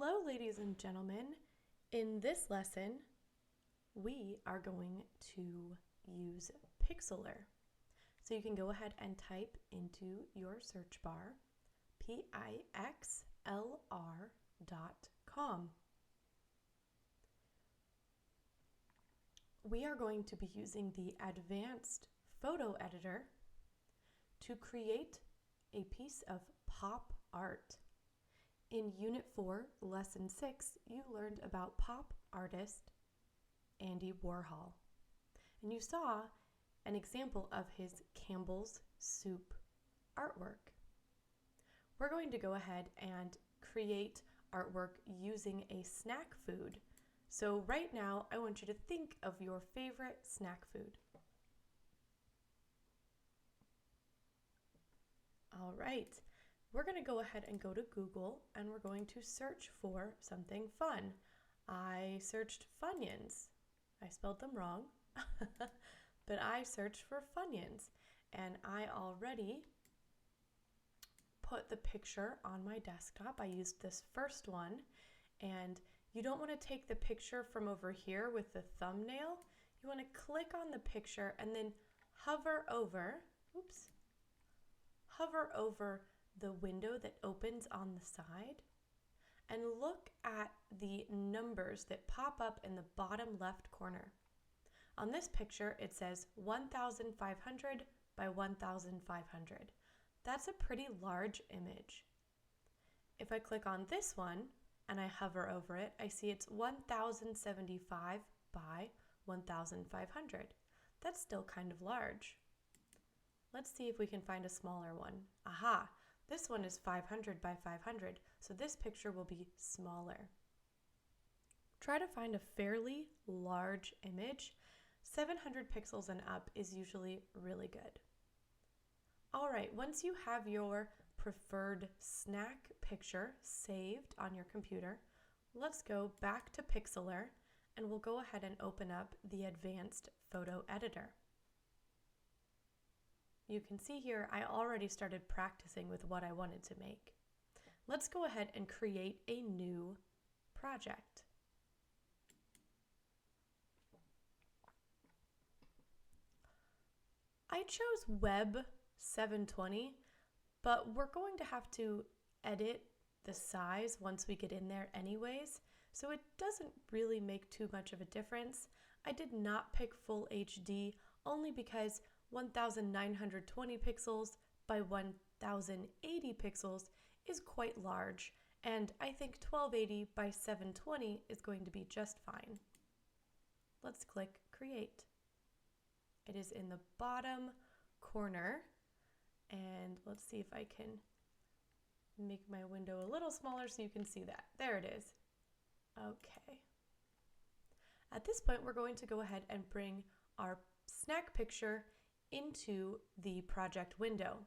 Hello, ladies and gentlemen. In this lesson, we are going to use Pixlr. So you can go ahead and type into your search bar pixlr.com. We are going to be using the advanced photo editor to create a piece of pop art. In Unit 4, Lesson 6, you learned about pop artist Andy Warhol. And you saw an example of his Campbell's Soup artwork. We're going to go ahead and create artwork using a snack food. So right now, I want you to think of your favorite snack food. All right. We're going to go ahead and go to Google and we're going to search for something fun. I searched Funyuns. I spelled them wrong, but I searched for Funyuns and I already put the picture on my desktop. I used this first one, and you don't want to take the picture from over here with the thumbnail. You want to click on the picture and then hover over the window that opens on the side and look at the numbers that pop up in the bottom left corner. On this picture, it says 1,500 by 1,500. That's a pretty large image. If I click on this one and I hover over it, I see it's 1,075 by 1,500. That's still kind of large. Let's see if we can find a smaller one. Aha! This one is 500 by 500, so this picture will be smaller. Try to find a fairly large image. 700 pixels and up is usually really good. All right, once you have your preferred snack picture saved on your computer, let's go back to Pixlr and we'll go ahead and open up the advanced photo editor. You can see here I already started practicing with what I wanted to make. Let's go ahead and create a new project. I chose Web 720, but we're going to have to edit the size once we get in there anyways, so it doesn't really make too much of a difference. I did not pick Full HD only because 1920 pixels by 1080 pixels is quite large, and I think 1280 by 720 is going to be just fine. Let's click Create. It is in the bottom corner, and let's see if I can make my window a little smaller so you can see that. There it is. Okay. At this point, we're going to go ahead and bring our snack picture into the project window.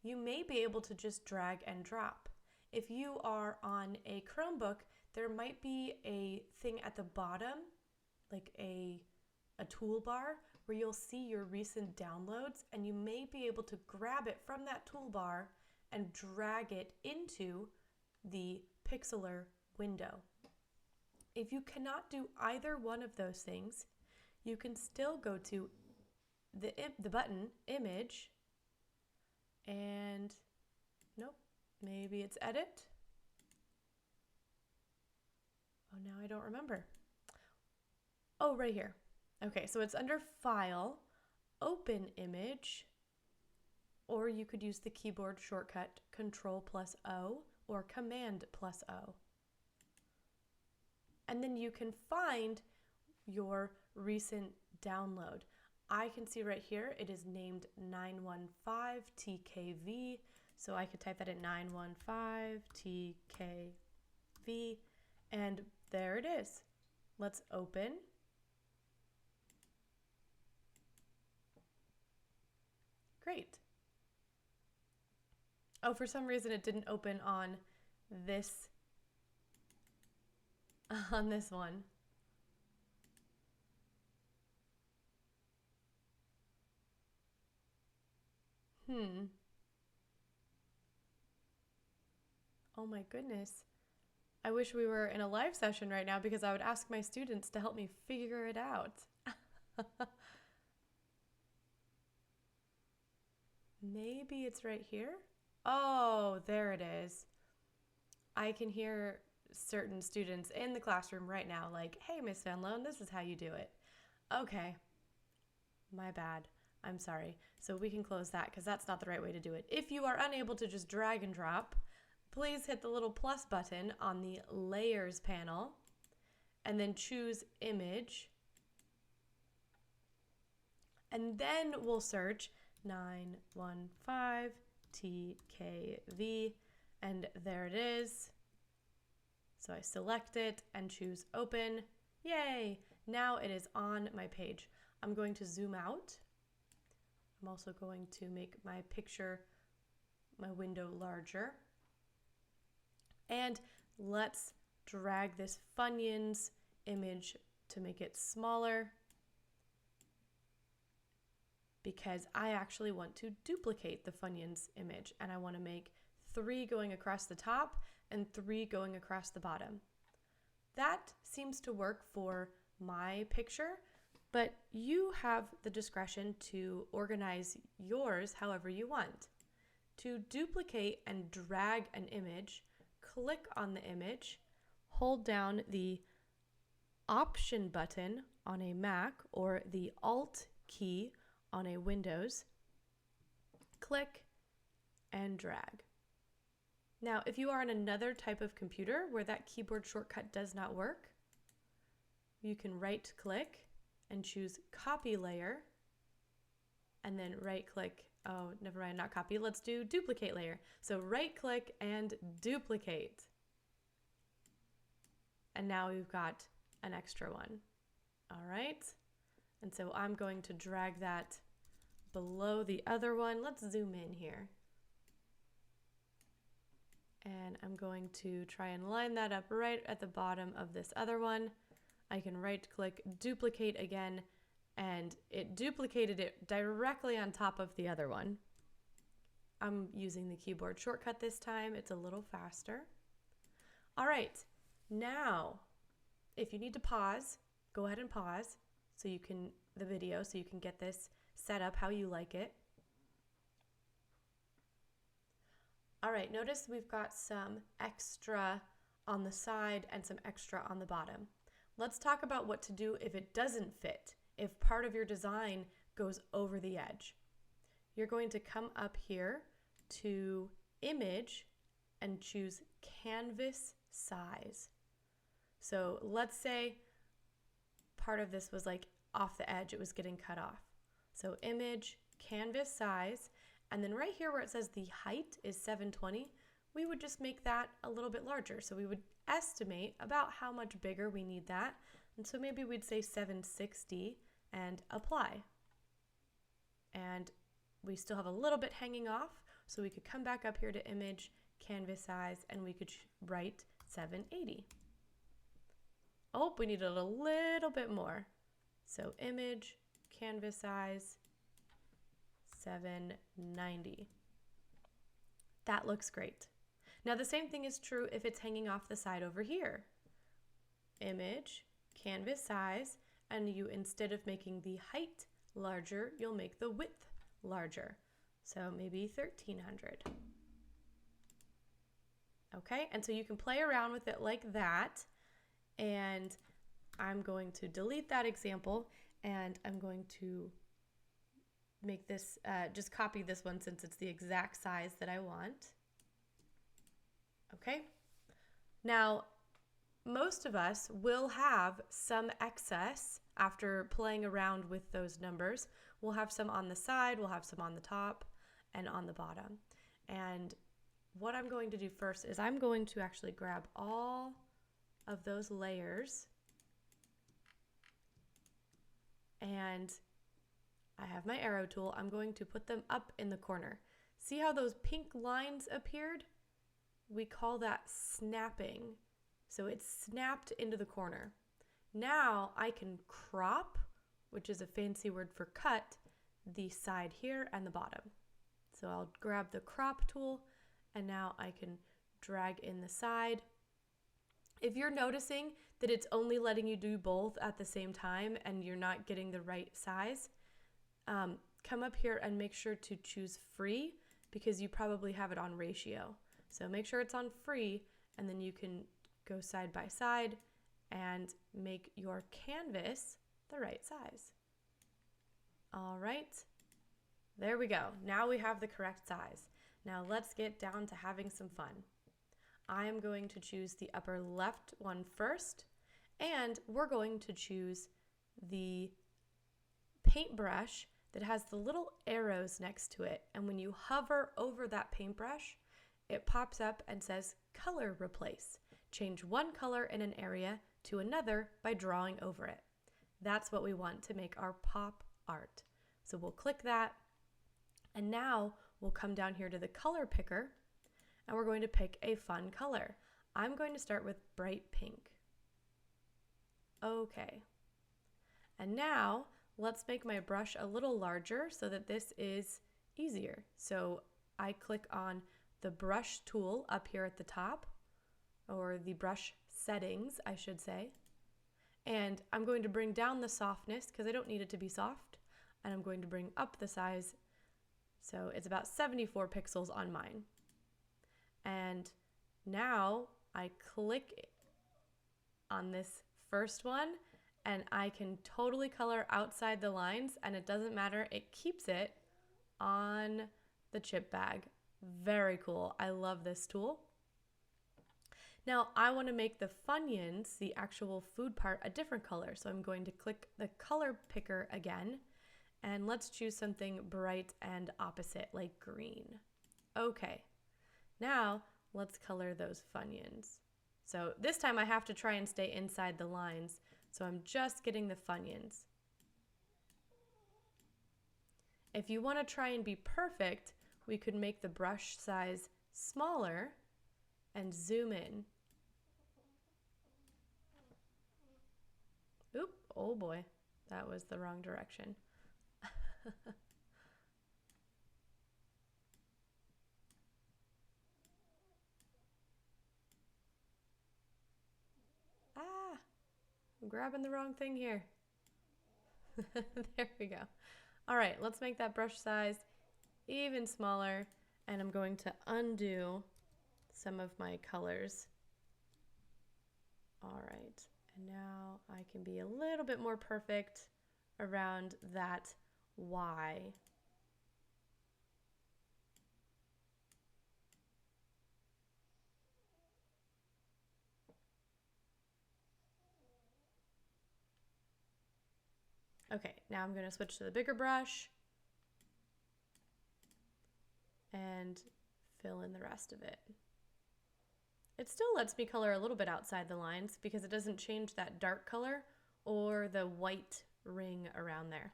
You may be able to just drag and drop. If you are on a Chromebook, there might be a thing at the bottom, like a toolbar, where you'll see your recent downloads, and you may be able to grab it from that toolbar and drag it into the Pixlr window. If you cannot do either one of those things, you can still go to the button Image, and nope, maybe it's Edit. Oh, now I don't remember. Oh, right here. Okay, so it's under File, Open Image, or you could use the keyboard shortcut Control+O or Command+O. And then you can find your recent download. I can see right here it is named 915TKV, so I could type that in 915TKV, and there it is. Let's open. Great. Oh, for some reason it didn't open on this one. Oh my goodness. I wish we were in a live session right now because I would ask my students to help me figure it out. Maybe it's right here. Oh, there it is. I can hear certain students in the classroom right now like, hey, Miss Van Loan, this is how you do it. Okay, my bad. I'm sorry. So we can close that because that's not the right way to do it. If you are unable to just drag and drop, please hit the little plus button on the Layers panel and then choose Image. And then we'll search 915 TKV, and there it is. So I select it and choose Open. Yay! Now it is on my page. I'm going to zoom out. I'm also going to make my picture, my window larger. And let's drag this Funyuns image to make it smaller because I actually want to duplicate the Funyuns image and I want to make 3 going across the top and 3 going across the bottom. That seems to work for my picture, but you have the discretion to organize yours however you want. To duplicate and drag an image, click on the image, hold down the Option button on a Mac or the Alt key on a Windows, click and drag. Now, if you are on another type of computer where that keyboard shortcut does not work, you can right click and choose Copy Layer and then right click, oh, never mind, not copy, let's do Duplicate Layer. So right click and duplicate. And now we've got an extra one. All right. And so I'm going to drag that below the other one. Let's zoom in here. And I'm going to try and line that up right at the bottom of this other one. I can right click, duplicate again, and it duplicated it directly on top of the other one. I'm using the keyboard shortcut this time. It's a little faster. All right, now, if you need to pause, go ahead and pause so you can, the video, so you can get this set up how you like it. All right, notice we've got some extra on the side and some extra on the bottom. Let's talk about what to do if it doesn't fit, if part of your design goes over the edge. You're going to come up here to Image and choose Canvas Size. So let's say part of this was like off the edge, it was getting cut off. So Image, Canvas Size, and then right here where it says the height is 720, we would just make that a little bit larger. So we would estimate about how much bigger we need that. And so maybe we'd say 760 and apply. And we still have a little bit hanging off, so we could come back up here to Image, Canvas Size, and we could write 780. Oh, we needed a little bit more. So Image, Canvas Size, 790. That looks great. Now the same thing is true if it's hanging off the side over here. Image, Canvas Size, and you, instead of making the height larger, you'll make the width larger. So maybe 1300. Okay, and so you can play around with it like that. And I'm going to delete that example and I'm going to make this, just copy this one since it's the exact size that I want. Okay, now most of us will have some excess after playing around with those numbers. We'll have some on the side, we'll have some on the top and on the bottom. And what I'm going to do first is I'm going to actually grab all of those layers and I have my arrow tool. I'm going to put them up in the corner. See how those pink lines appeared? We call that snapping. So it's snapped into the corner. Now I can crop, which is a fancy word for cut, the side here and the bottom. So I'll grab the crop tool and now I can drag in the side If you're noticing that it's only letting you do both at the same time and you're not getting the right size, come up here and make sure to choose free because you probably have it on ratio. So make sure it's on free and then you can go side by side and make your canvas the right size. All right, there we go. Now we have the correct size. Now let's get down to having some fun. I am going to choose the upper left one first, and we're going to choose the paintbrush that has the little arrows next to it. And when you hover over that paintbrush, it pops up and says color replace. Change one color in an area to another by drawing over it. That's what we want to make our pop art. So we'll click that, and now we'll come down here to the color picker, and we're going to pick a fun color. I'm going to start with bright pink. Okay. And now let's make my brush a little larger so that this is easier. So I click on the brush tool up here at the top, or the brush settings, I should say. And I'm going to bring down the softness because I don't need it to be soft. And I'm going to bring up the size. So it's about 74 pixels on mine. And now I click on this first one and I can totally color outside the lines, and it doesn't matter, it keeps it on the chip bag. Very cool. I love this tool. Now I want to make the Funyuns, the actual food part, a different color. So I'm going to click the color picker again, and let's choose something bright and opposite, like green. Okay, now let's color those Funyuns. So this time I have to try and stay inside the lines. So I'm just getting the Funyuns. If you want to try and be perfect, we could make the brush size smaller and zoom in. Oop, oh boy, that was the wrong direction. Ah, I'm grabbing the wrong thing here. There we go. All right, let's make that brush size even smaller, and I'm going to undo some of my colors. All right, and now I can be a little bit more perfect around that Y. Okay, now I'm going to switch to the bigger brush and fill in the rest of it. It still lets me color a little bit outside the lines because it doesn't change that dark color or the white ring around there.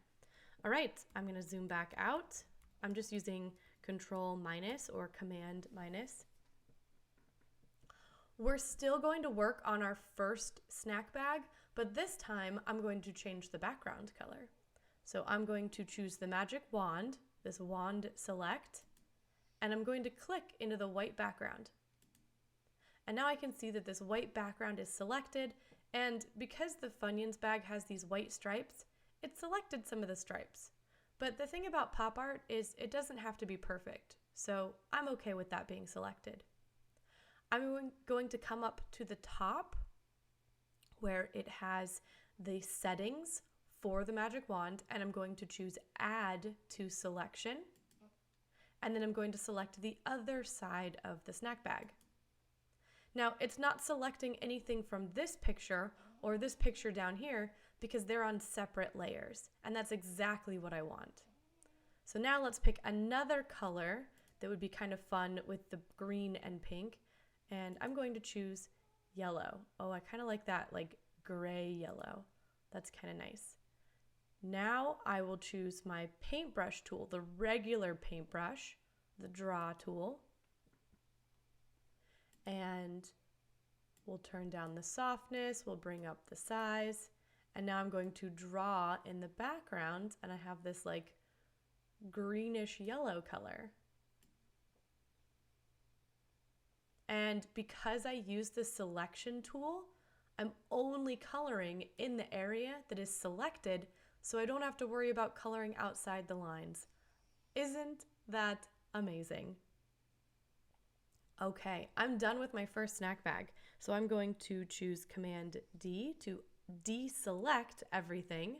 All right, I'm going to zoom back out. I'm just using Control minus or Command minus. We're still going to work on our first snack bag, but this time I'm going to change the background color. So I'm going to choose the magic wand, this wand select, and I'm going to click into the white background. And now I can see that this white background is selected, and because the Funyuns bag has these white stripes, it selected some of the stripes. But the thing about pop art is it doesn't have to be perfect, so I'm okay with that being selected. I'm going to come up to the top where it has the settings for the magic wand, and I'm going to choose Add to Selection. And then I'm going to select the other side of the snack bag. Now, it's not selecting anything from this picture or this picture down here because they're on separate layers, and that's exactly what I want. So now let's pick another color that would be kind of fun with the green and pink, and I'm going to choose yellow. Oh, I kind of like that, like gray yellow. That's kind of nice. Now I will choose my paintbrush tool, the regular paintbrush, the draw tool, and we'll turn down the softness, we'll bring up the size, and now I'm going to draw in the background, and I have this like greenish yellow color. And because I use the selection tool, I'm only coloring in the area that is selected, so I don't have to worry about coloring outside the lines. Isn't that amazing? Okay, I'm done with my first snack bag. So I'm going to choose Command D to deselect everything.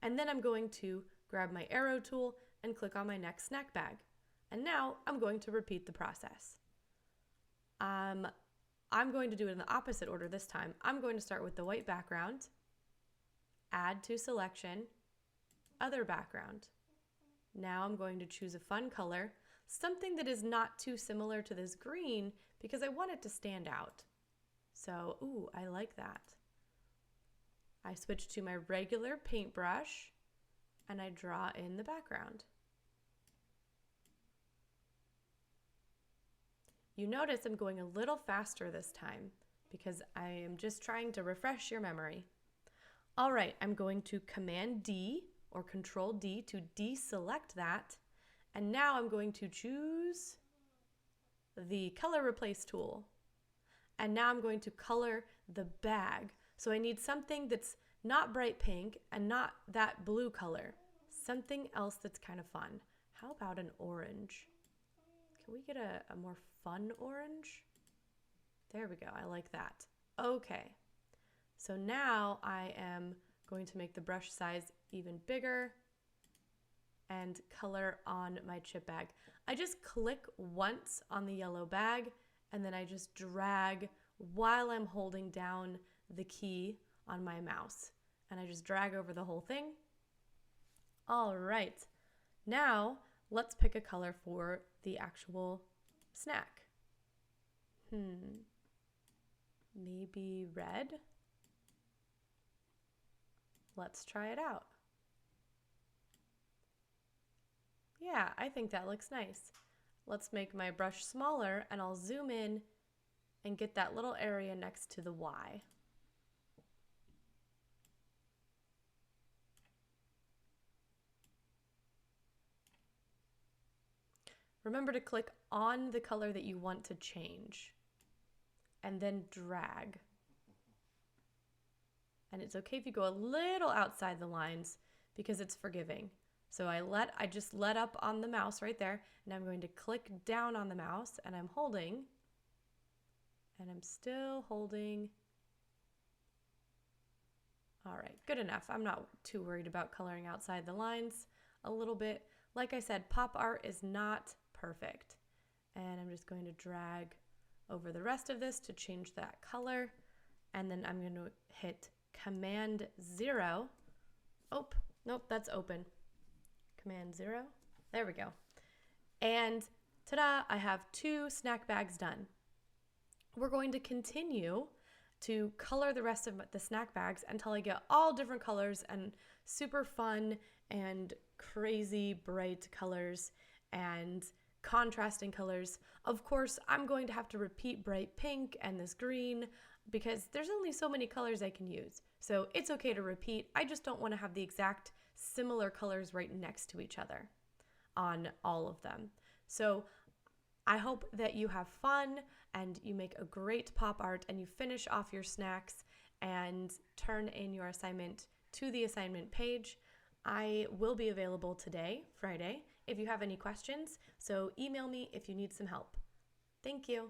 And then I'm going to grab my arrow tool and click on my next snack bag. And now I'm going to repeat the process. I'm going to do it in the opposite order this time. I'm going to start with the white background, add to selection, other background. Now I'm going to choose a fun color, something that is not too similar to this green because I want it to stand out. So, ooh, I like that. I switch to my regular paintbrush and I draw in the background. You notice I'm going a little faster this time because I am just trying to refresh your memory. All right, I'm going to Command D or Control D to deselect that. And now I'm going to choose the Color Replace tool. And now I'm going to color the bag. So I need something that's not bright pink and not that blue color. Something else that's kind of fun. How about an orange? Can we get a more fun orange? There we go, I like that. Okay, so now I am going to make the brush size even bigger and color on my chip bag. I just click once on the yellow bag and then I just drag while I'm holding down the key on my mouse. And I just drag over the whole thing. All right, now let's pick a color for the actual snack. Maybe red? Let's try it out. Yeah, I think that looks nice. Let's make my brush smaller and I'll zoom in and get that little area next to the Y. Remember to click on the color that you want to change and then drag. And it's okay if you go a little outside the lines because it's forgiving. So I just let up on the mouse right there and I'm going to click down on the mouse and I'm holding and I'm still holding. All right, good enough. I'm not too worried about coloring outside the lines a little bit. Like I said, pop art is not perfect. And I'm just going to drag over the rest of this to change that color. And then I'm going to hit Command 0. Oh, nope, that's open. Command 0. There we go. And ta-da, I have 2 snack bags done. We're going to continue to color the rest of the snack bags until I get all different colors and super fun and crazy bright colors and contrasting colors. Of course, I'm going to have to repeat bright pink and this green because there's only so many colors I can use. So it's okay to repeat. I just don't want to have the exact similar colors right next to each other on all of them. So I hope that you have fun and you make a great pop art and you finish off your snacks and turn in your assignment to the assignment page. I will be available today, Friday, if you have any questions, so email me if you need some help. Thank you.